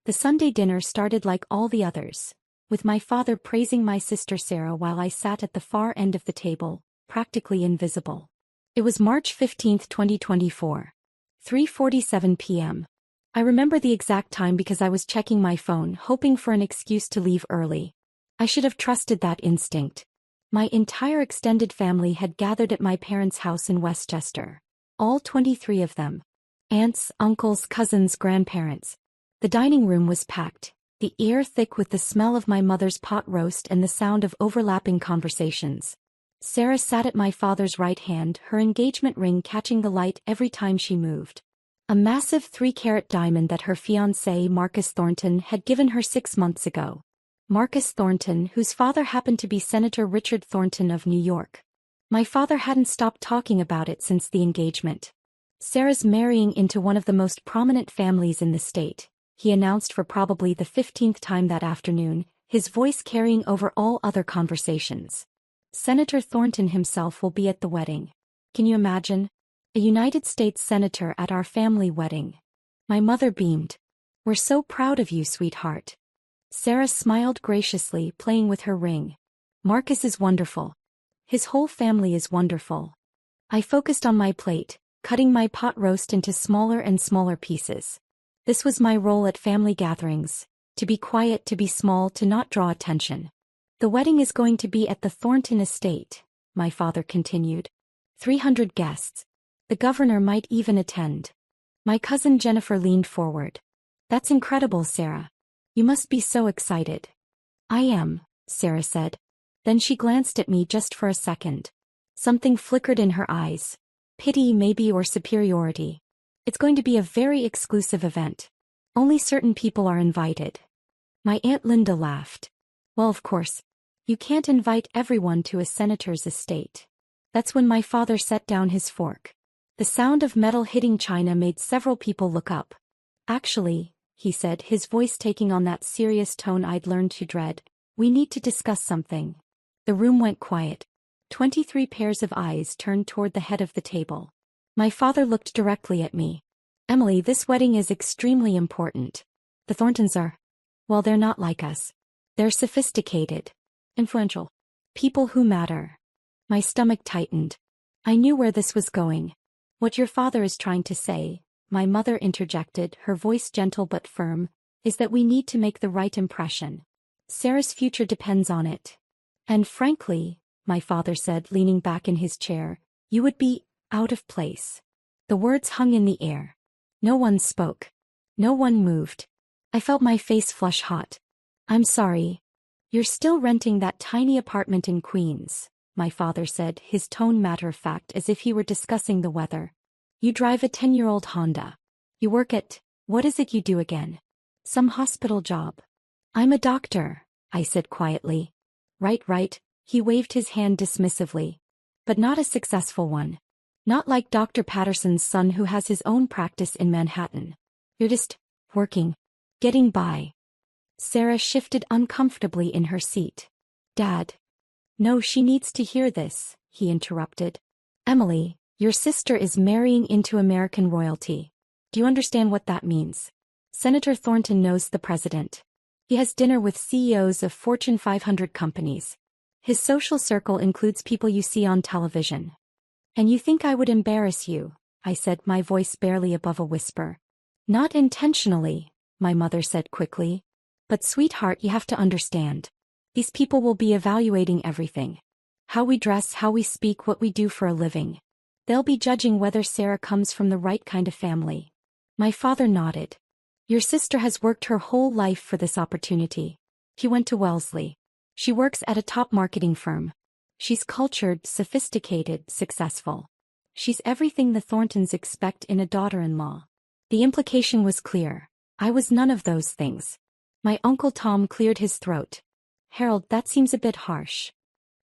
The Sunday dinner started like all the others, with my father praising my sister Sarah while I sat at the far end of the table, practically invisible. It was March 15, 2024. 3:47 p.m. I remember the exact time because I was checking my phone, hoping for an excuse to leave early. I should have trusted that instinct. My entire extended family had gathered at my parents' house in Westchester. All 23 of them. Aunts, uncles, cousins, grandparents. The dining room was packed, the air thick with the smell of my mother's pot roast and the sound of overlapping conversations. Sarah sat at my father's right hand, her engagement ring catching the light every time she moved. A massive 3-carat diamond that her fiancé Marcus Thornton had given her 6 months ago. Marcus Thornton, whose father happened to be Senator Richard Thornton of New York. My father hadn't stopped talking about it since the engagement. Sarah's marrying into one of the most prominent families in the state, he announced for probably the 15th time that afternoon, his voice carrying over all other conversations. Senator Thornton himself will be at the wedding. Can you imagine? A United States senator at our family wedding. My mother beamed. We're so proud of you, sweetheart. Sarah smiled graciously, playing with her ring. Marcus is wonderful. His whole family is wonderful. I focused on my plate, cutting my pot roast into smaller and smaller pieces. This was my role at family gatherings, to be quiet, to be small, to not draw attention. The wedding is going to be at the Thornton estate, my father continued. 300 guests. The governor might even attend. My cousin Jennifer leaned forward. That's incredible, Sarah. You must be so excited. I am, Sarah said. Then she glanced at me just for a second. Something flickered in her eyes. Pity maybe, or superiority. It's going to be a very exclusive event. Only certain people are invited. My Aunt Linda laughed. Well, of course. You can't invite everyone to a senator's estate. That's when my father set down his fork. The sound of metal hitting china made several people look up. Actually, he said, his voice taking on that serious tone I'd learned to dread, we need to discuss something. The room went quiet. 23 pairs of eyes turned toward the head of the table. My father looked directly at me. Emily, this wedding is extremely important. The Thorntons are, well, they're not like us. They're sophisticated, influential, people who matter. My stomach tightened. I knew where this was going. What your father is trying to say, my mother interjected, her voice gentle but firm, is that we need to make the right impression. Sarah's future depends on it. And frankly, my father said, leaning back in his chair, you would be out of place. The words hung in the air. No one spoke. No one moved. I felt my face flush hot. I'm sorry. You're still renting that tiny apartment in Queens, my father said, his tone matter-of-fact as if he were discussing the weather. You drive a 10-year-old Honda. You work at, what is it you do again? Some hospital job. I'm a doctor, I said quietly. Right, he waved his hand dismissively. But not a successful one. Not like Dr. Patterson's son who has his own practice in Manhattan. You're just working. Getting by. Sarah shifted uncomfortably in her seat. Dad. No, she needs to hear this, he interrupted. Emily, your sister is marrying into American royalty. Do you understand what that means? Senator Thornton knows the president. He has dinner with CEOs of Fortune 500 companies. His social circle includes people you see on television. And you think I would embarrass you, I said, my voice barely above a whisper. Not intentionally, my mother said quickly. But sweetheart, you have to understand. These people will be evaluating everything. How we dress, how we speak, what we do for a living. They'll be judging whether Sarah comes from the right kind of family. My father nodded. Your sister has worked her whole life for this opportunity. She went to Wellesley. She works at a top marketing firm. She's cultured, sophisticated, successful. She's everything the Thorntons expect in a daughter-in-law. The implication was clear. I was none of those things. My Uncle Tom cleared his throat. Harold, that seems a bit harsh.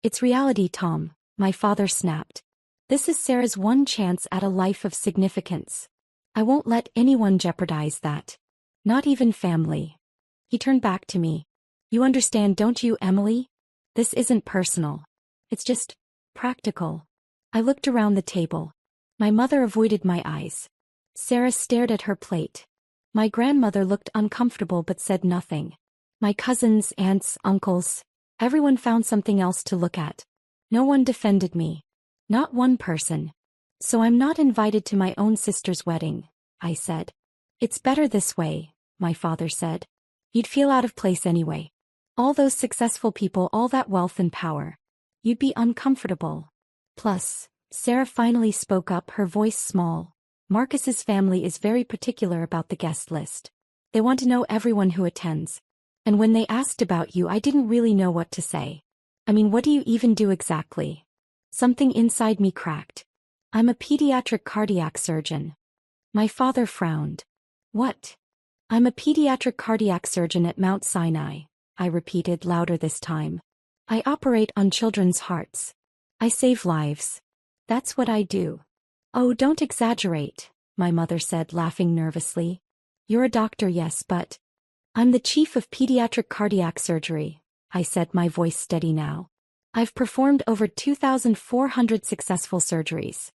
It's reality, Tom, my father snapped. This is Sarah's one chance at a life of significance. I won't let anyone jeopardize that. Not even family. He turned back to me. You understand, don't you, Emily? This isn't personal. It's just practical. I looked around the table. My mother avoided my eyes. Sarah stared at her plate. My grandmother looked uncomfortable but said nothing. My cousins, aunts, uncles, everyone found something else to look at. No one defended me. Not one person. So I'm not invited to my own sister's wedding, I said. It's better this way, my father said. You'd feel out of place anyway. All those successful people, all that wealth and power. You'd be uncomfortable. Plus, Sarah finally spoke up, her voice small. Marcus's family is very particular about the guest list. They want to know everyone who attends. And when they asked about you, I didn't really know what to say. I mean, what do you even do exactly? Something inside me cracked. I'm a pediatric cardiac surgeon. My father frowned. What? I'm a pediatric cardiac surgeon at Mount Sinai, I repeated louder this time. I operate on children's hearts. I save lives. That's what I do. Oh, don't exaggerate, my mother said, laughing nervously. You're a doctor, yes, but I'm the chief of pediatric cardiac surgery, I said, my voice steady now. I've performed over 2,400 successful surgeries.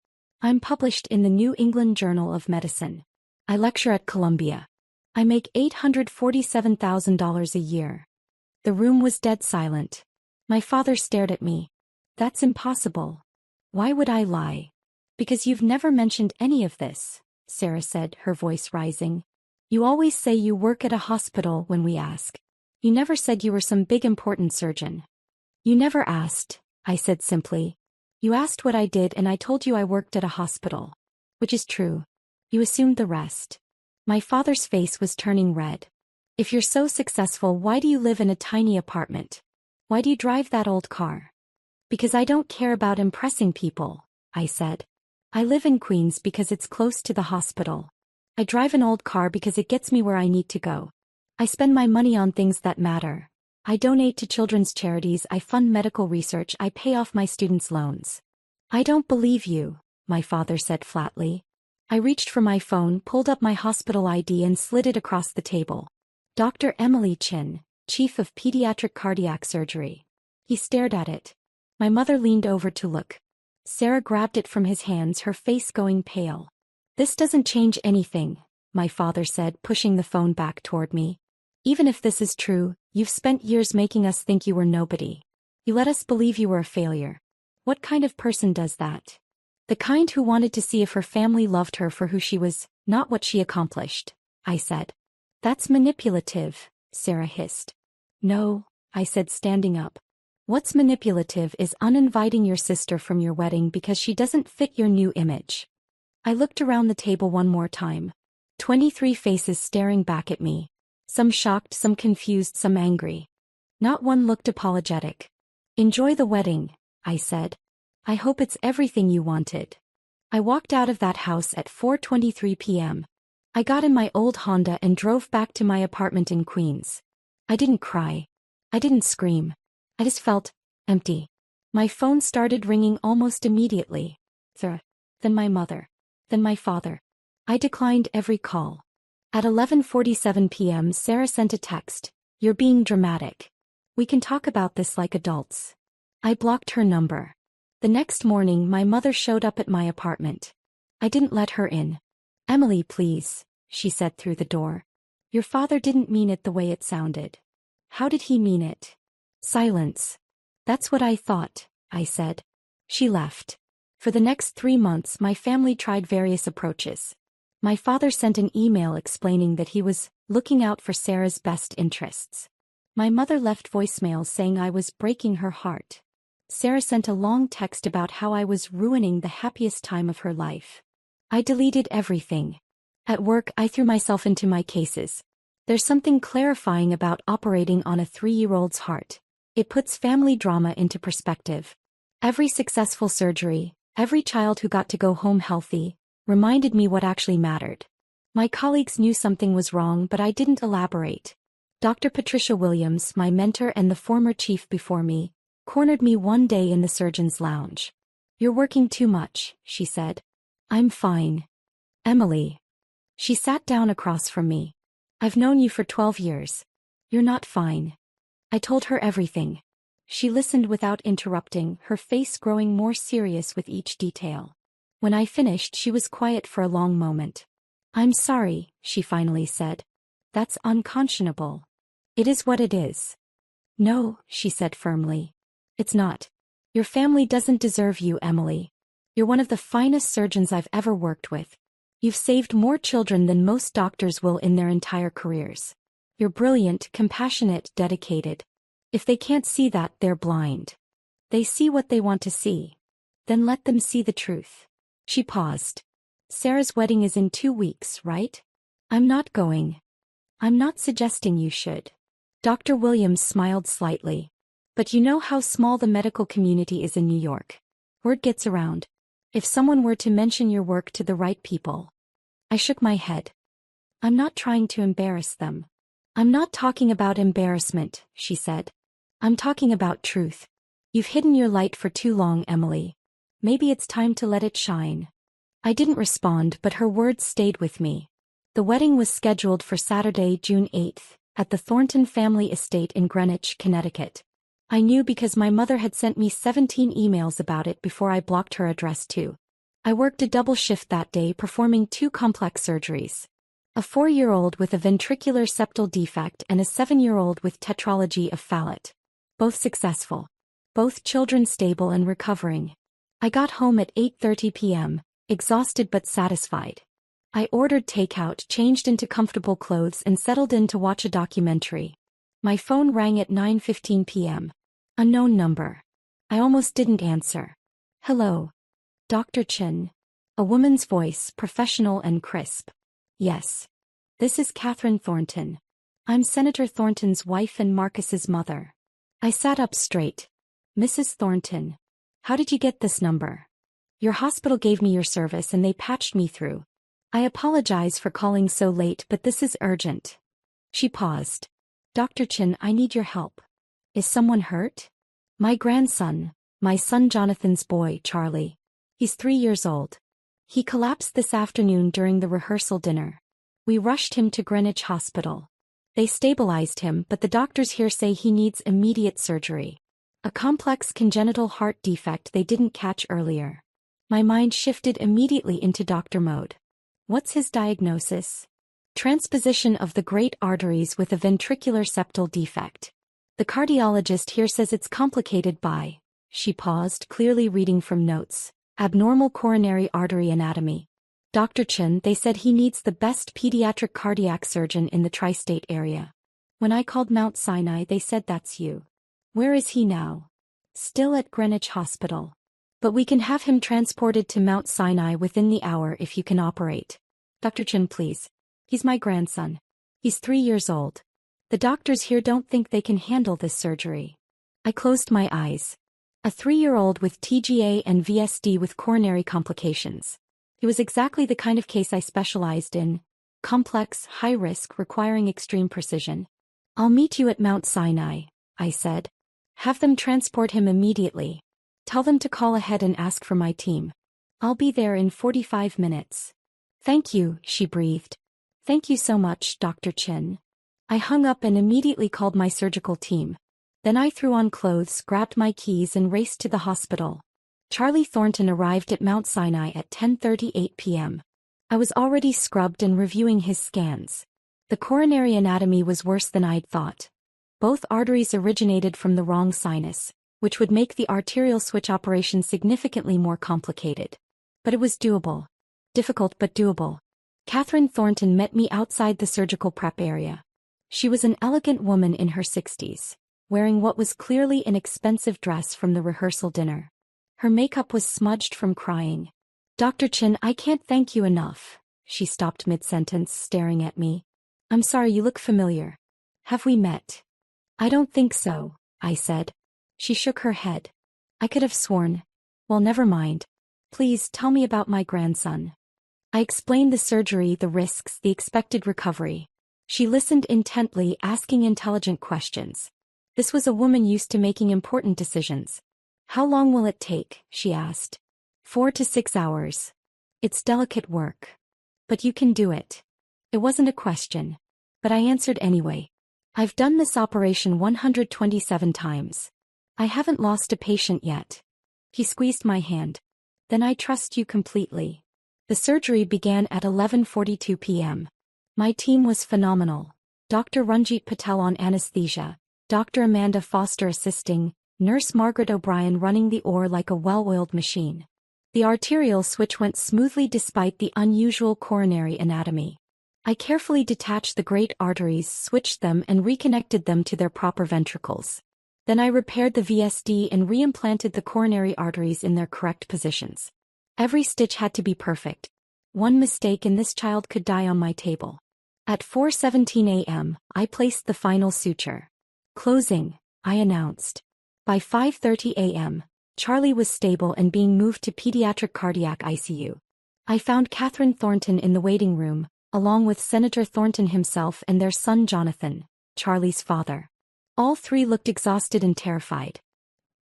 I'm published in the New England Journal of Medicine. I lecture at Columbia. I make $847,000 a year. The room was dead silent. My father stared at me. That's impossible. Why would I lie? Because you've never mentioned any of this, Sarah said, her voice rising. You always say you work at a hospital when we ask. You never said you were some big important surgeon. You never asked, I said simply. You asked what I did and I told you I worked at a hospital. Which is true. You assumed the rest. My father's face was turning red. If you're so successful, why do you live in a tiny apartment? Why do you drive that old car? Because I don't care about impressing people, I said. I live in Queens because it's close to the hospital. I drive an old car because it gets me where I need to go. I spend my money on things that matter. I donate to children's charities, I fund medical research, I pay off my students' loans. I don't believe you, my father said flatly. I reached for my phone, pulled up my hospital ID and slid it across the table. Dr. Emily Chin, Chief of Pediatric Cardiac Surgery. He stared at it. My mother leaned over to look. Sarah grabbed it from his hands, her face going pale. This doesn't change anything, my father said, pushing the phone back toward me. Even if this is true, you've spent years making us think you were nobody. You let us believe you were a failure. What kind of person does that? The kind who wanted to see if her family loved her for who she was, not what she accomplished, I said. That's manipulative, Sarah hissed. No, I said, standing up. What's manipulative is uninviting your sister from your wedding because she doesn't fit your new image. I looked around the table one more time. 23 faces staring back at me. Some shocked, some confused, some angry. Not one looked apologetic. Enjoy the wedding, I said. I hope it's everything you wanted. I walked out of that house at 4:23 p.m. I got in my old Honda and drove back to my apartment in Queens. I didn't cry. I didn't scream. I just felt empty. My phone started ringing almost immediately. Then my mother. Then my father. I declined every call. At 11:47 p.m. Sarah sent a text. You're being dramatic. We can talk about this like adults. I blocked her number. The next morning my mother showed up at my apartment. I didn't let her in. Emily, please, she said through the door. Your father didn't mean it the way it sounded. How did he mean it? Silence. That's what I thought, I said. She left. For the next 3 months my family tried various approaches. My father sent an email explaining that he was looking out for Sarah's best interests. My mother left voicemails saying I was breaking her heart. Sarah sent a long text about how I was ruining the happiest time of her life. I deleted everything. At work I threw myself into my cases. There's something clarifying about operating on a 3-year-old's heart. It puts family drama into perspective. Every successful surgery, every child who got to go home healthy, reminded me what actually mattered. My colleagues knew something was wrong, but I didn't elaborate. Dr. Patricia Williams, my mentor and the former chief before me, cornered me one day in the surgeon's lounge. You're working too much, she said. I'm fine. Emily. She sat down across from me. I've known you for 12 years. You're not fine. I told her everything. She listened without interrupting, her face growing more serious with each detail. When I finished, she was quiet for a long moment. I'm sorry, she finally said. That's unconscionable. It is what it is. No, she said firmly. It's not. Your family doesn't deserve you, Emily. You're one of the finest surgeons I've ever worked with. You've saved more children than most doctors will in their entire careers. You're brilliant, compassionate, dedicated. If they can't see that, they're blind. They see what they want to see. Then let them see the truth. She paused. Sarah's wedding is in 2 weeks, right? I'm not going. I'm not suggesting you should. Dr. Williams smiled slightly. But you know how small the medical community is in New York. Word gets around. If someone were to mention your work to the right people. I shook my head. I'm not trying to embarrass them. I'm not talking about embarrassment, she said. I'm talking about truth. You've hidden your light for too long, Emily. Maybe it's time to let it shine. I didn't respond, but her words stayed with me. The wedding was scheduled for Saturday, June 8th, at the Thornton family estate in Greenwich, Connecticut. I knew because my mother had sent me 17 emails about it before I blocked her address too. I worked a double shift that day performing 2 complex surgeries. A 4-year-old with a ventricular septal defect and a 7-year-old with tetralogy of Fallot. Both successful. Both children stable and recovering. I got home at 8:30 p.m., exhausted but satisfied. I ordered takeout, changed into comfortable clothes and settled in to watch a documentary. My phone rang at 9:15 p.m. Unknown number. I almost didn't answer. Hello. Dr. Chin. A woman's voice, professional and crisp. Yes. This is Catherine Thornton. I'm Senator Thornton's wife and Marcus's mother. I sat up straight. Mrs. Thornton. How did you get this number? Your hospital gave me your service and they patched me through. I apologize for calling so late, but this is urgent. She paused. Dr. Chin, I need your help. Is someone hurt? My grandson, my son Jonathan's boy, Charlie. He's 3 years old. He collapsed this afternoon during the rehearsal dinner. We rushed him to Greenwich Hospital. They stabilized him, but the doctors here say he needs immediate surgery. A complex congenital heart defect they didn't catch earlier. My mind shifted immediately into doctor mode. What's his diagnosis? Transposition of the great arteries with a ventricular septal defect. The cardiologist here says it's complicated by, she paused, clearly reading from notes, abnormal coronary artery anatomy. Dr. Chin, they said he needs the best pediatric cardiac surgeon in the tri-state area. When I called Mount Sinai, they said that's you. Where is he now? Still at Greenwich Hospital. But we can have him transported to Mount Sinai within the hour if you can operate. Dr. Chin, please. He's my grandson. He's 3 years old. The doctors here don't think they can handle this surgery. I closed my eyes. A 3-year-old with TGA and VSD with coronary complications. It was exactly the kind of case I specialized in. Complex, high risk, requiring extreme precision. I'll meet you at Mount Sinai, I said. Have them transport him immediately. Tell them to call ahead and ask for my team. I'll be there in 45 minutes. Thank you, she breathed. Thank you so much, Dr. Chin. I hung up and immediately called my surgical team. Then I threw on clothes, grabbed my keys and raced to the hospital. Charlie Thornton arrived at Mount Sinai at 10:38 p.m. I was already scrubbed and reviewing his scans. The coronary anatomy was worse than I'd thought. Both arteries originated from the wrong sinus, which would make the arterial switch operation significantly more complicated. But it was doable. Difficult but doable. Catherine Thornton met me outside the surgical prep area. She was an elegant woman in her 60s, wearing what was clearly an expensive dress from the rehearsal dinner. Her makeup was smudged from crying. Dr. Chin, I can't thank you enough. She stopped mid-sentence, staring at me. I'm sorry, you look familiar. Have we met? I don't think so, I said. She shook her head. I could have sworn. Well, never mind. Please tell me about my grandson. I explained the surgery, the risks, the expected recovery. She listened intently, asking intelligent questions. This was a woman used to making important decisions. How long will it take? She asked. 4 to 6 hours. It's delicate work. But you can do it. It wasn't a question. But I answered anyway. I've done this operation 127 times. I haven't lost a patient yet. He squeezed my hand. Then I trust you completely. The surgery began at 11:42 p.m. My team was phenomenal. Dr. Ranjit Patel on anesthesia, Dr. Amanda Foster assisting, Nurse Margaret O'Brien running the OR like a well-oiled machine. The arterial switch went smoothly despite the unusual coronary anatomy. I carefully detached the great arteries, switched them and reconnected them to their proper ventricles. Then I repaired the VSD and reimplanted the coronary arteries in their correct positions. Every stitch had to be perfect. One mistake and this child could die on my table. At 4:17 a.m., I placed the final suture. Closing, I announced. By 5:30 a.m., Charlie was stable and being moved to pediatric cardiac ICU. I found Catherine Thornton in the waiting room, along with Senator Thornton himself and their son Jonathan, Charlie's father. All three looked exhausted and terrified.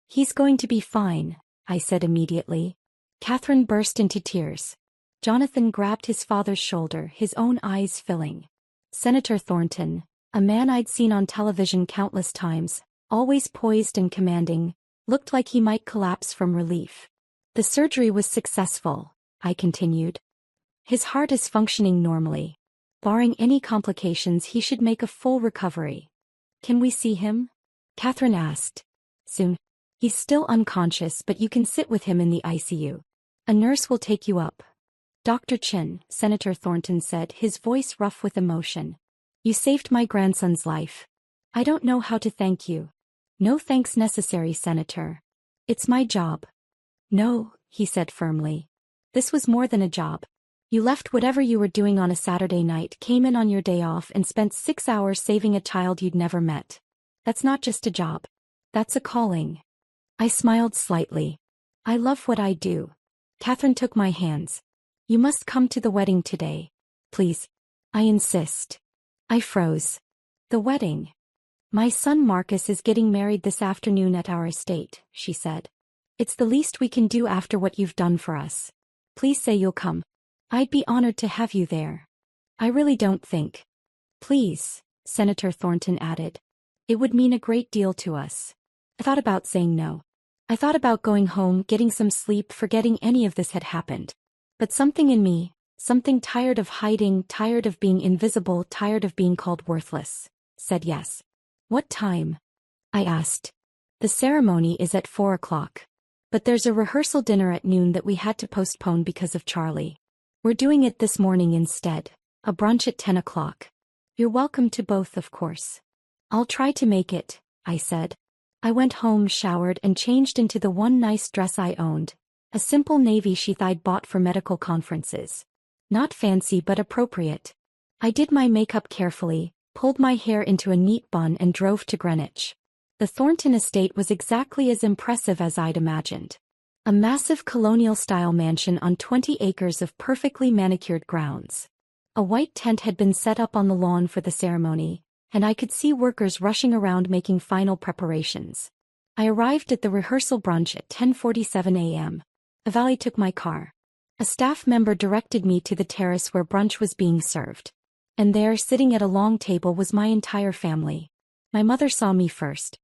"He's going to be fine," I said immediately. Catherine burst into tears. Jonathan grabbed his father's shoulder, his own eyes filling. Senator Thornton, a man I'd seen on television countless times, always poised and commanding, looked like he might collapse from relief. "The surgery was successful," I continued. "His heart is functioning normally. Barring any complications, he should make a full recovery." "Can we see him?" Catherine asked. "Soon. He's still unconscious, but you can sit with him in the ICU. A nurse will take you up." "Dr. Chin," Senator Thornton said, his voice rough with emotion. "You saved my grandson's life. I don't know how to thank you." "No thanks necessary, Senator. It's my job." "No," he said firmly. "This was more than a job. You left whatever you were doing on a Saturday night, came in on your day off and spent 6 hours saving a child you'd never met. That's not just a job. That's a calling." I smiled slightly. "I love what I do." Catherine took my hands. "You must come to the wedding today. Please. I insist." I froze. "The wedding? My son Marcus is getting married this afternoon at our estate," she said. "It's the least we can do after what you've done for us. Please say you'll come. I'd be honored to have you there." "I really don't think." "Please," Senator Thornton added. "It would mean a great deal to us." I thought about saying no. I thought about going home, getting some sleep, forgetting any of this had happened. But something in me, something tired of hiding, tired of being invisible, tired of being called worthless, said yes. "What time?" I asked. "The ceremony is at 4 o'clock. But there's a rehearsal dinner at noon that we had to postpone because of Charlie. We're doing it this morning instead, a brunch at 10 o'clock. You're welcome to both, of course." "I'll try to make it," I said. I went home, showered and changed into the one nice dress I owned, a simple navy sheath I'd bought for medical conferences. Not fancy but appropriate. I did my makeup carefully, pulled my hair into a neat bun and drove to Greenwich. The Thornton estate was exactly as impressive as I'd imagined. A massive colonial-style mansion on 20 acres of perfectly manicured grounds. A white tent had been set up on the lawn for the ceremony, and I could see workers rushing around making final preparations. I arrived at the rehearsal brunch at 10:47 a.m. A valet took my car. A staff member directed me to the terrace where brunch was being served. And there, sitting at a long table, was my entire family. My mother saw me first.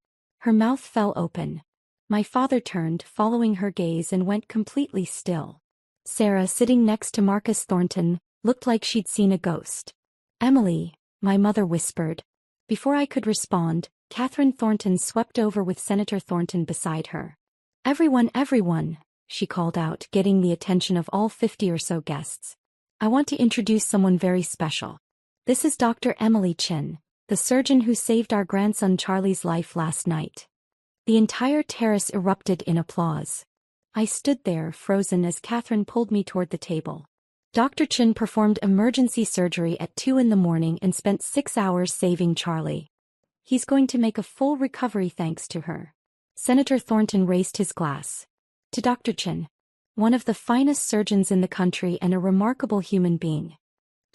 Her mouth fell open. My father turned, following her gaze, and went completely still. Sarah, sitting next to Marcus Thornton, looked like she'd seen a ghost. "Emily," my mother whispered. Before I could respond, Catherine Thornton swept over with Senator Thornton beside her. Everyone," she called out, getting the attention of all 50 or so guests. "I want to introduce someone very special. This is Dr. Emily Chin, the surgeon who saved our grandson Charlie's life last night." The entire terrace erupted in applause. I stood there, frozen, as Catherine pulled me toward the table. Dr. Chin performed emergency surgery at 2 in the morning and spent 6 hours saving Charlie. He's going to make a full recovery thanks to her. Senator Thornton raised his glass. "To Dr. Chin, one of the finest surgeons in the country and a remarkable human being."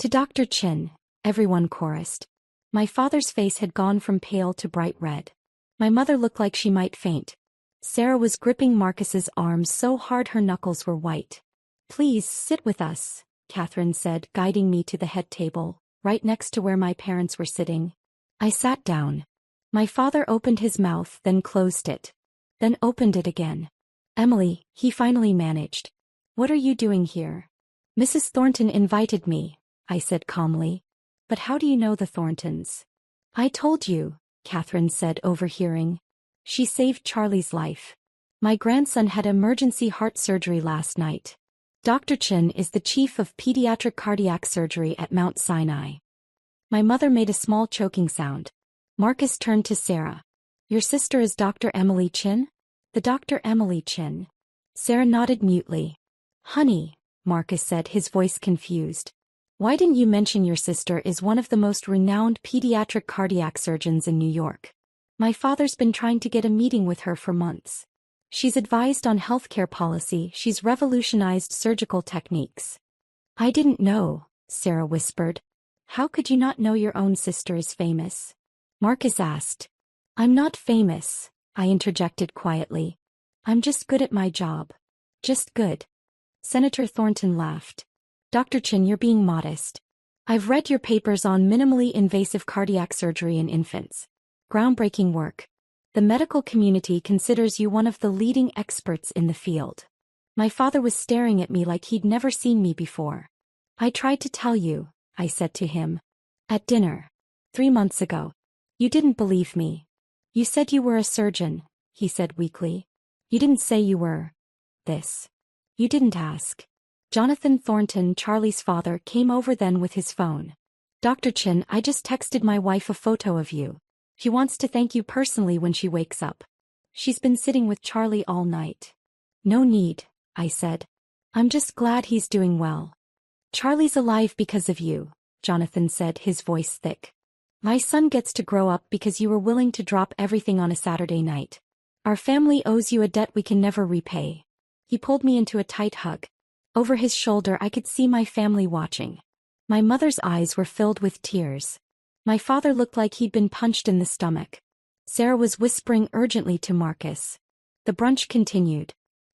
"To Dr. Chin," everyone chorused. My father's face had gone from pale to bright red. My mother looked like she might faint. Sarah was gripping Marcus's arms so hard her knuckles were white. "Please sit with us," Catherine said, guiding me to the head table, right next to where my parents were sitting. I sat down. My father opened his mouth, then closed it. Then opened it again. "Emily," he finally managed. "What are you doing here?" Mrs. Thornton invited me, I said calmly. But how do you know the Thorntons? I told you, Catherine said, overhearing. She saved Charlie's life. My grandson had emergency heart surgery last night. Dr. Chin is the chief of pediatric cardiac surgery at Mount Sinai. My mother made a small choking sound. Marcus turned to Sarah. Your sister is Dr. Emily Chin? The Dr. Emily Chin. Sarah nodded mutely. Honey, Marcus said, his voice confused. Why didn't you mention your sister is one of the most renowned pediatric cardiac surgeons in New York? My father's been trying to get a meeting with her for months. She's advised on healthcare policy, she's revolutionized surgical techniques. I didn't know, Sarah whispered. How could you not know your own sister is famous? Marcus asked. I'm not famous, I interjected quietly. I'm just good at my job. Just good. Senator Thornton laughed. Dr. Chin, you're being modest. I've read your papers on minimally invasive cardiac surgery in infants. Groundbreaking work. The medical community considers you one of the leading experts in the field. My father was staring at me like he'd never seen me before. I tried to tell you, I said to him. At dinner. 3 months ago. You didn't believe me. You said you were a surgeon, he said weakly. You didn't say you were. This. You didn't ask. Jonathan Thornton, Charlie's father, came over then with his phone. Dr. Chin, I just texted my wife a photo of you. She wants to thank you personally when she wakes up. She's been sitting with Charlie all night. No need, I said. I'm just glad he's doing well. Charlie's alive because of you, Jonathan said, his voice thick. My son gets to grow up because you were willing to drop everything on a Saturday night. Our family owes you a debt we can never repay. He pulled me into a tight hug. Over his shoulder I could see my family watching. My mother's eyes were filled with tears. My father looked like he'd been punched in the stomach. Sarah was whispering urgently to Marcus. The brunch continued.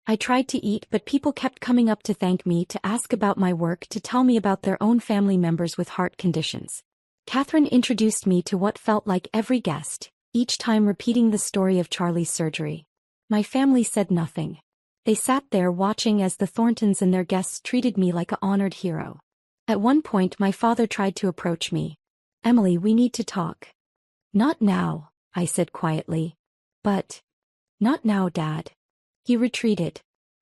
I tried to eat, but people kept coming up to thank me, to ask about my work, to tell me about their own family members with heart conditions. Catherine introduced me to what felt like every guest, each time repeating the story of Charlie's surgery. My family said nothing. They sat there watching as the Thorntons and their guests treated me like an honored hero. At one point my father tried to approach me. Emily, we need to talk. Not now, I said quietly. But. Not now, Dad. He retreated.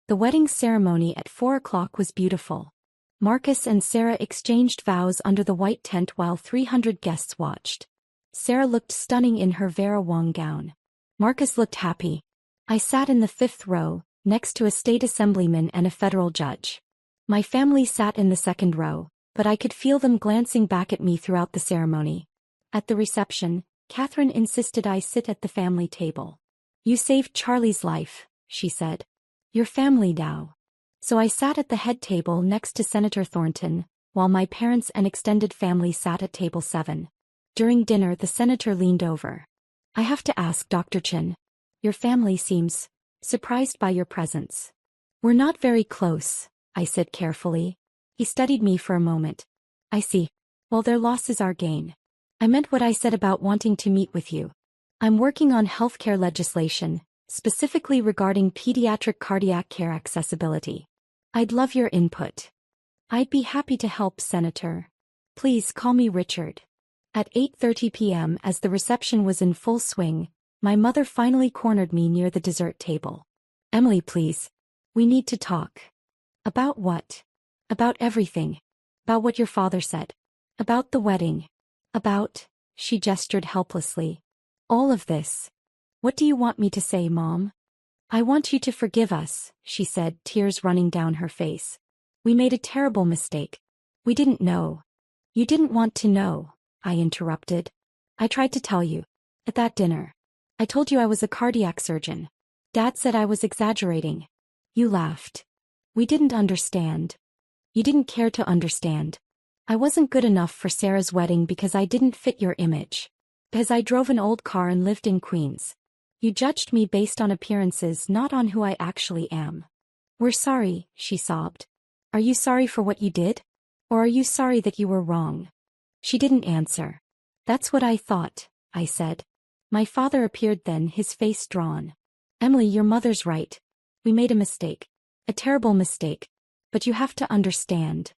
The wedding ceremony at 4 o'clock was beautiful. Marcus and Sarah exchanged vows under the white tent while 300 guests watched. Sarah looked stunning in her Vera Wang gown. Marcus looked happy. I sat in the 5th row, next to a state assemblyman and a federal judge. My family sat in the 2nd row, but I could feel them glancing back at me throughout the ceremony. At the reception, Catherine insisted I sit at the family table. You saved Charlie's life, she said. Your family now. So I sat at the head table next to Senator Thornton, while my parents and extended family sat at table 7. During dinner the senator leaned over. I have to ask, Dr. Chin. Your family seems surprised by your presence. We're not very close, I said carefully. He studied me for a moment. I see. Well, their loss is our gain. I meant what I said about wanting to meet with you. I'm working on healthcare legislation, specifically regarding pediatric cardiac care accessibility. I'd love your input. I'd be happy to help, Senator. Please call me Richard. At 8:30 p.m., as the reception was in full swing, my mother finally cornered me near the dessert table. Emily, please. We need to talk. About what? About everything. About what your father said. About the wedding. About, she gestured helplessly. All of this. What do you want me to say, Mom? I want you to forgive us, she said, tears running down her face. We made a terrible mistake. We didn't know. You didn't want to know, I interrupted. I tried to tell you. At that dinner. I told you I was a cardiac surgeon. Dad said I was exaggerating. You laughed. We didn't understand. You didn't care to understand. I wasn't good enough for Sarah's wedding because I didn't fit your image. Because I drove an old car and lived in Queens. You judged me based on appearances, not on who I actually am. We're sorry, she sobbed. Are you sorry for what you did? Or are you sorry that you were wrong? She didn't answer. That's what I thought, I said. My father appeared then, his face drawn. Emily, your mother's right. We made a mistake. A terrible mistake. But you have to understand.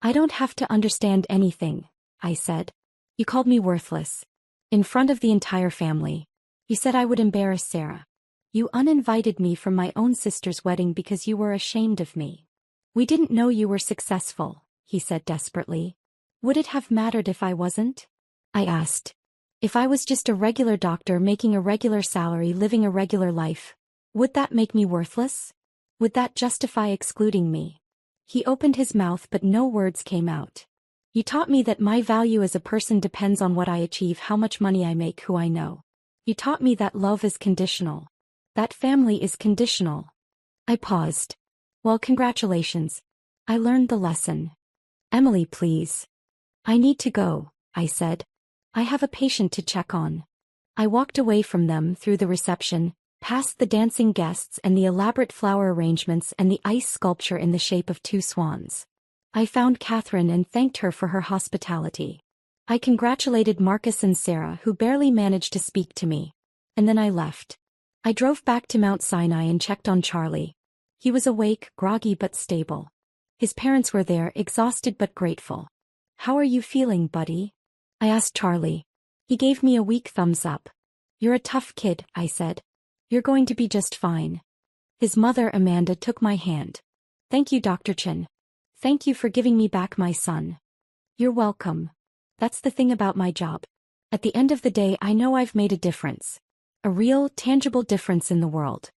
I don't have to understand anything, I said. You called me worthless. In front of the entire family. You said I would embarrass Sarah. You uninvited me from my own sister's wedding because you were ashamed of me. We didn't know you were successful, he said desperately. Would it have mattered if I wasn't? I asked. If I was just a regular doctor making a regular salary living a regular life, would that make me worthless? Would that justify excluding me? He opened his mouth but no words came out. You taught me that my value as a person depends on what I achieve, how much money I make, who I know. You taught me that love is conditional. That family is conditional. I paused. Well, congratulations. I learned the lesson. Emily, please. I need to go, I said. I have a patient to check on. I walked away from them through the reception, past the dancing guests and the elaborate flower arrangements and the ice sculpture in the shape of two swans. I found Catherine and thanked her for her hospitality. I congratulated Marcus and Sarah, who barely managed to speak to me. And then I left. I drove back to Mount Sinai and checked on Charlie. He was awake, groggy but stable. His parents were there, exhausted but grateful. How are you feeling, buddy? I asked Charlie. He gave me a weak thumbs up. You're a tough kid, I said. You're going to be just fine. His mother, Amanda, took my hand. Thank you, Dr. Chen. Thank you for giving me back my son. You're welcome. That's the thing about my job. At the end of the day, I know I've made a difference. A real, tangible difference in the world.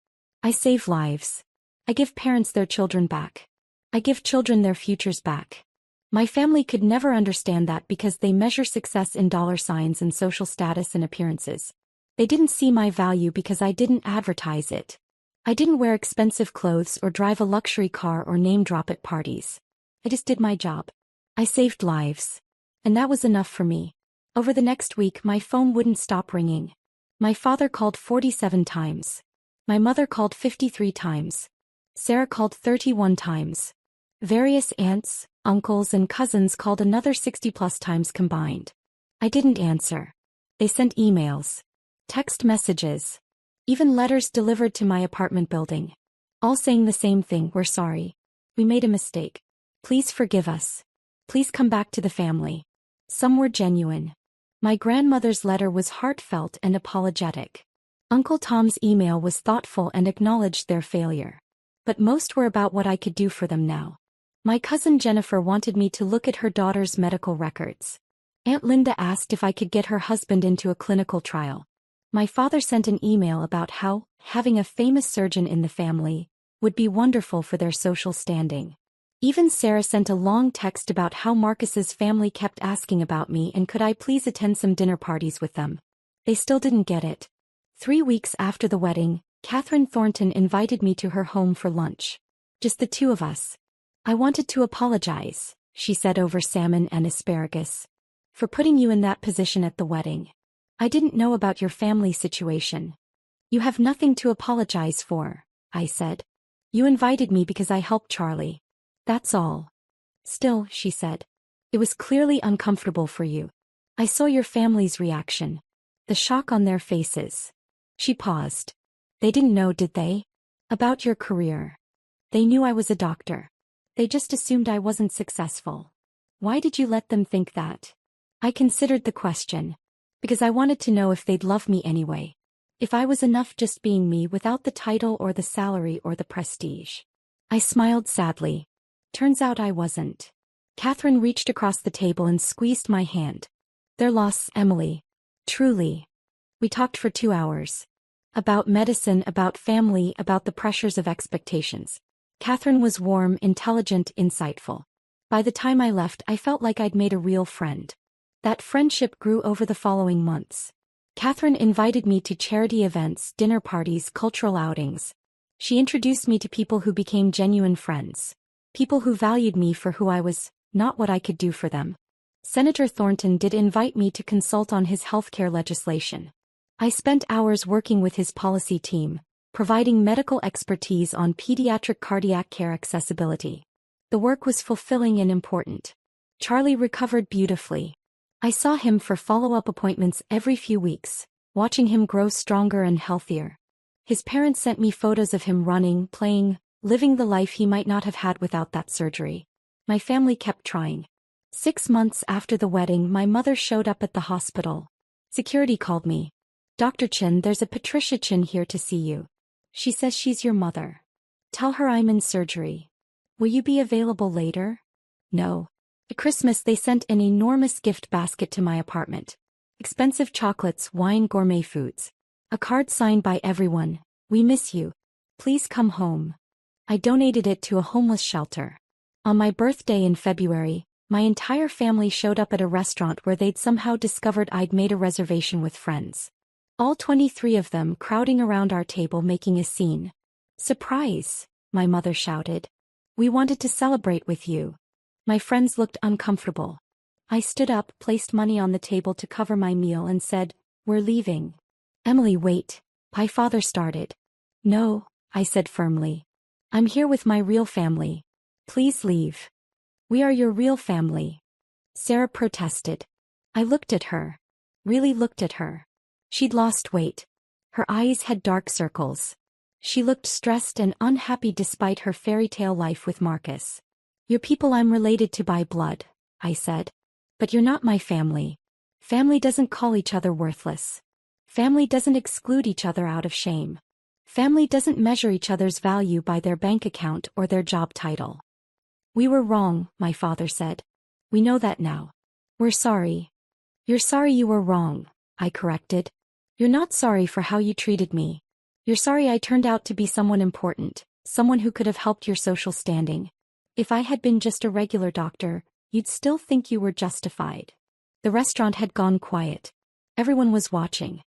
I save lives. I give parents their children back. I give children their futures back. My family could never understand that because they measure success in dollar signs and social status and appearances. They didn't see my value because I didn't advertise it. I didn't wear expensive clothes or drive a luxury car or name drop at parties. I just did my job. I saved lives. And that was enough for me. Over the next week, my phone wouldn't stop ringing. My father called 47 times. My mother called 53 times. Sarah called 31 times. Various aunts, uncles, and cousins called another 60+ times combined. I didn't answer. They sent emails, text messages, even letters delivered to my apartment building. All saying the same thing: we're sorry. We made a mistake. Please forgive us. Please come back to the family. Some were genuine. My grandmother's letter was heartfelt and apologetic. Uncle Tom's email was thoughtful and acknowledged their failure. But most were about what I could do for them now. My cousin Jennifer wanted me to look at her daughter's medical records. Aunt Linda asked if I could get her husband into a clinical trial. My father sent an email about how having a famous surgeon in the family would be wonderful for their social standing. Even Sarah sent a long text about how Marcus's family kept asking about me and could I please attend some dinner parties with them. They still didn't get it. 3 weeks after the wedding, Catherine Thornton invited me to her home for lunch. Just the two of us. I wanted to apologize, she said over salmon and asparagus, for putting you in that position at the wedding. I didn't know about your family situation. You have nothing to apologize for, I said. You invited me because I helped Charlie. That's all. Still, she said. It was clearly uncomfortable for you. I saw your family's reaction. The shock on their faces. She paused. They didn't know, did they? About your career. They knew I was a doctor. They just assumed I wasn't successful. Why did you let them think that? I considered the question. Because I wanted to know if they'd love me anyway. If I was enough just being me without the title or the salary or the prestige. I smiled sadly. Turns out I wasn't. Catherine reached across the table and squeezed my hand. Their loss, Emily. Truly. We talked for 2 hours. About medicine, about family, about the pressures of expectations. Catherine was warm, intelligent, insightful. By the time I left, I felt like I'd made a real friend. That friendship grew over the following months. Catherine invited me to charity events, dinner parties, cultural outings. She introduced me to people who became genuine friends. People who valued me for who I was, not what I could do for them. Senator Thornton did invite me to consult on his healthcare legislation. I spent hours working with his policy team, providing medical expertise on pediatric cardiac care accessibility. The work was fulfilling and important. Charlie recovered beautifully. I saw him for follow-up appointments every few weeks, watching him grow stronger and healthier. His parents sent me photos of him running, playing, living the life he might not have had without that surgery. My family kept trying. 6 months after the wedding, my mother showed up at the hospital. Security called me. "Dr. Chin, there's a Patricia Chin here to see you. She says she's your mother. Tell her I'm in surgery. Will you be available later?" No. At Christmas they sent an enormous gift basket to my apartment. Expensive chocolates, wine, gourmet foods. A card signed by everyone. "We miss you. Please come home." I donated it to a homeless shelter. On my birthday in February, my entire family showed up at a restaurant where they'd somehow discovered I'd made a reservation with friends. All 23 of them crowding around our table making a scene. "Surprise!" my mother shouted. "We wanted to celebrate with you." My friends looked uncomfortable. I stood up, placed money on the table to cover my meal and said, "We're leaving." "Emily, wait," my father started. "No," I said firmly. "I'm here with my real family. Please leave." "We are your real family," Sarah protested. I looked at her. Really looked at her. She'd lost weight. Her eyes had dark circles. She looked stressed and unhappy despite her fairy tale life with Marcus. "You're people I'm related to by blood," I said. "But you're not my family. Family doesn't call each other worthless. Family doesn't exclude each other out of shame. Family doesn't measure each other's value by their bank account or their job title." "We were wrong," my father said. "We know that now. We're sorry." "You're sorry you were wrong," I corrected. "You're not sorry for how you treated me. You're sorry I turned out to be someone important, someone who could have helped your social standing. If I had been just a regular doctor, you'd still think you were justified." The restaurant had gone quiet. Everyone was watching.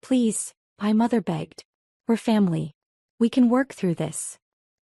"Please," my mother begged. "We're family. We can work through this."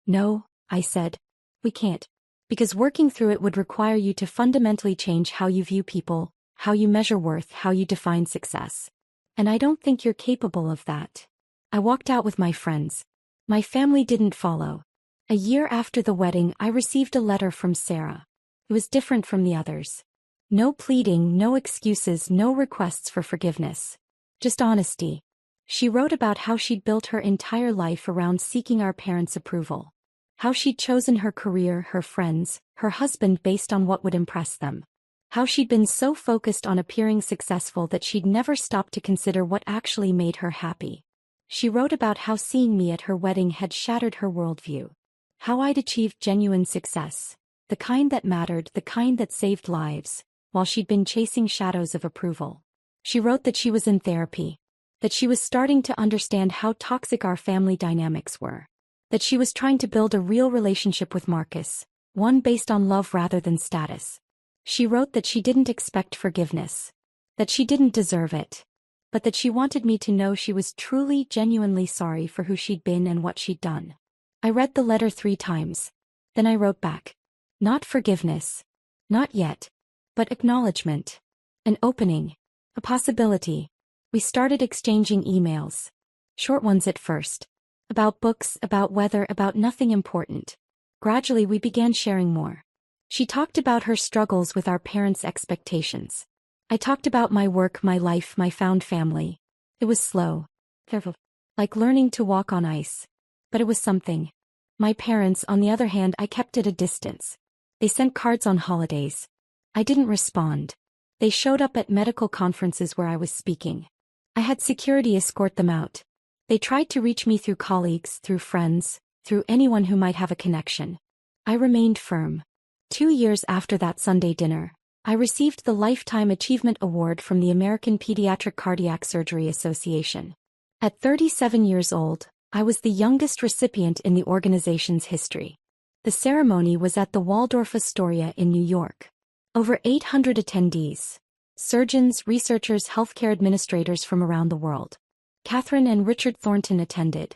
"No," I said. "We can't. Because working through it would require you to fundamentally change how you view people, how you measure worth, how you define success. And I don't think you're capable of that." I walked out with my friends. My family didn't follow. A year after the wedding, I received a letter from Sarah. It was different from the others. No pleading, no excuses, no requests for forgiveness. Just honesty. She wrote about how she'd built her entire life around seeking our parents' approval. How she'd chosen her career, her friends, her husband based on what would impress them. How she'd been so focused on appearing successful that she'd never stopped to consider what actually made her happy. She wrote about how seeing me at her wedding had shattered her worldview. How I'd achieved genuine success, the kind that mattered, the kind that saved lives, while she'd been chasing shadows of approval. She wrote that she was in therapy, that she was starting to understand how toxic our family dynamics were, that she was trying to build a real relationship with Marcus, one based on love rather than status. She wrote that she didn't expect forgiveness, that she didn't deserve it, but that she wanted me to know she was truly, genuinely sorry for who she'd been and what she'd done. I read the letter 3 times. Then I wrote back. Not forgiveness. Not yet. But acknowledgement. An opening. A possibility. We started exchanging emails. Short ones at first. About books, about weather, about nothing important. Gradually we began sharing more. She talked about her struggles with our parents' expectations. I talked about my work, my life, my found family. It was slow. Careful. Like learning to walk on ice. But it was something. My parents, on the other hand, I kept at a distance. They sent cards on holidays. I didn't respond. They showed up at medical conferences where I was speaking. I had security escort them out. They tried to reach me through colleagues, through friends, through anyone who might have a connection. I remained firm. 2 years after that Sunday dinner, I received the Lifetime Achievement Award from the American Pediatric Cardiac Surgery Association. At 37 years old, I was the youngest recipient in the organization's history. The ceremony was at the Waldorf Astoria in New York. Over 800 attendees. Surgeons, researchers, healthcare administrators from around the world. Catherine and Richard Thornton attended.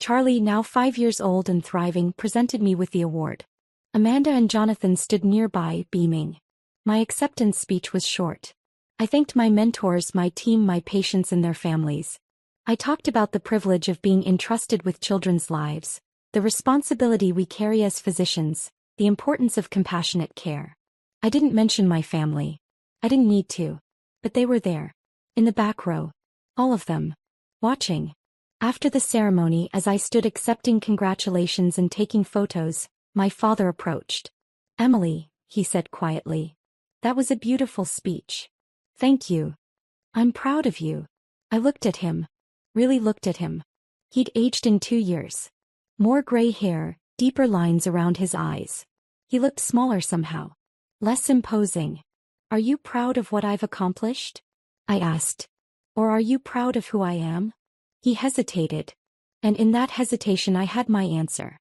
Charlie, now 5 years old and thriving, presented me with the award. Amanda and Jonathan stood nearby, beaming. My acceptance speech was short. I thanked my mentors, my team, my patients and their families. I talked about the privilege of being entrusted with children's lives, the responsibility we carry as physicians, the importance of compassionate care. I didn't mention my family. I didn't need to. But they were there. In the back row. All of them. Watching. After the ceremony, as I stood accepting congratulations and taking photos, my father approached. "Emily," he said quietly. "That was a beautiful speech. Thank you. I'm proud of you." I looked at him. Really looked at him. He'd aged in 2 years. More gray hair, deeper lines around his eyes. He looked smaller somehow. Less imposing. "Are you proud of what I've accomplished?" I asked. "Or are you proud of who I am?" He hesitated. And in that hesitation I had my answer.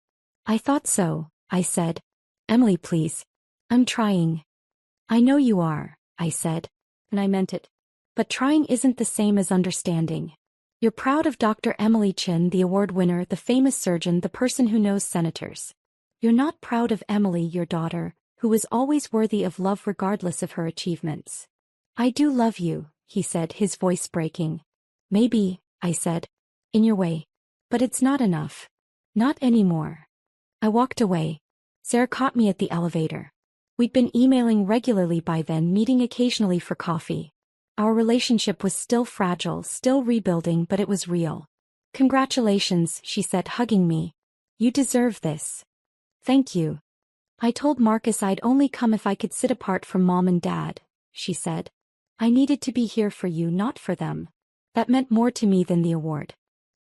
"I thought so," I said. "Emily, please. I'm trying." "I know you are," I said. And I meant it. "But trying isn't the same as understanding. You're proud of Dr. Emily Chin, the award winner, the famous surgeon, the person who knows senators. You're not proud of Emily, your daughter, who is always worthy of love regardless of her achievements." "I do love you," he said, his voice breaking. "Maybe," I said. "In your way. But it's not enough. Not anymore." I walked away. Sarah caught me at the elevator. We'd been emailing regularly by then, meeting occasionally for coffee. Our relationship was still fragile, still rebuilding, but it was real. "Congratulations," she said, hugging me. "You deserve this." "Thank you." "I told Marcus I'd only come if I could sit apart from Mom and Dad," she said. "I needed to be here for you, not for them. That meant more to me than the award."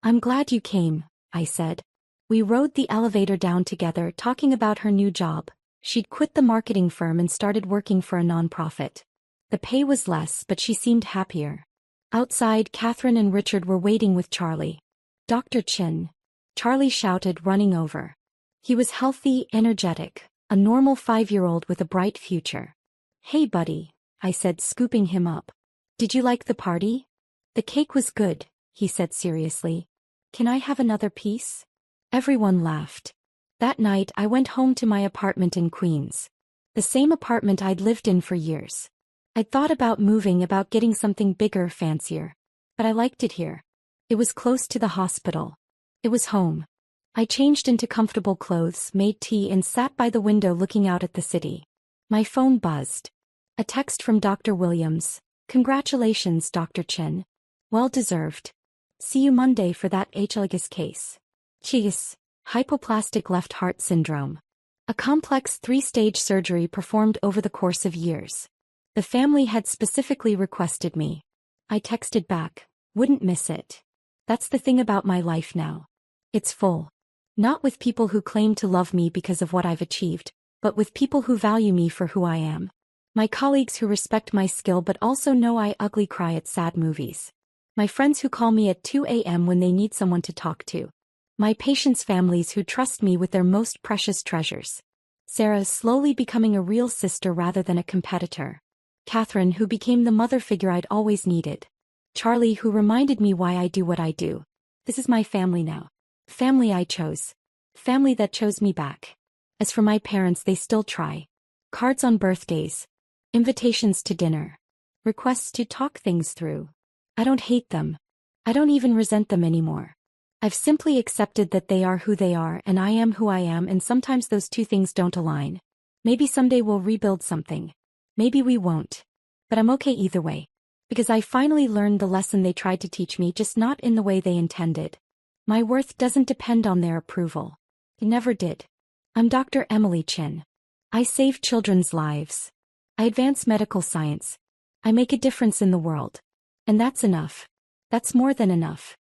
"I'm glad you came," I said. We rode the elevator down together, talking about her new job. She'd quit the marketing firm and started working for a nonprofit. The pay was less, but she seemed happier. Outside, Catherine and Richard were waiting with Charlie. "Dr. Chin," Charlie shouted, running over. He was healthy, energetic, a normal 5-year-old with a bright future. "Hey buddy," I said, scooping him up. "Did you like the party?" "The cake was good," he said seriously. "Can I have another piece?" Everyone laughed. That night I went home to my apartment in Queens. The same apartment I'd lived in for years. I'd thought about moving, about getting something bigger, fancier. But I liked it here. It was close to the hospital. It was home. I changed into comfortable clothes, made tea, and sat by the window looking out at the city. My phone buzzed. A text from Dr. Williams. "Congratulations, Dr. Chin. Well deserved. See you Monday for that HLGS case. Cheese. Hypoplastic left heart syndrome. A complex 3-stage surgery performed over the course of years. The family had specifically requested me." I texted back, "Wouldn't miss it. That's the thing about my life now. It's full. Not with people who claim to love me because of what I've achieved, but with people who value me for who I am. My colleagues who respect my skill but also know I ugly cry at sad movies. My friends who call me at 2 a.m. when they need someone to talk to. My patients' families who trust me with their most precious treasures. Sarah, slowly becoming a real sister rather than a competitor. Catherine, who became the mother figure I'd always needed. Charlie, who reminded me why I do what I do. This is my family now. Family I chose. Family that chose me back. As for my parents, they still try. Cards on birthdays. Invitations to dinner. Requests to talk things through. I don't hate them. I don't even resent them anymore. I've simply accepted that they are who they are and I am who I am, and sometimes those two things don't align. Maybe someday we'll rebuild something. Maybe we won't. But I'm okay either way. Because I finally learned the lesson they tried to teach me, just not in the way they intended. My worth doesn't depend on their approval. It never did. I'm Dr. Emily Chin. I save children's lives. I advance medical science. I make a difference in the world. And that's enough. That's more than enough.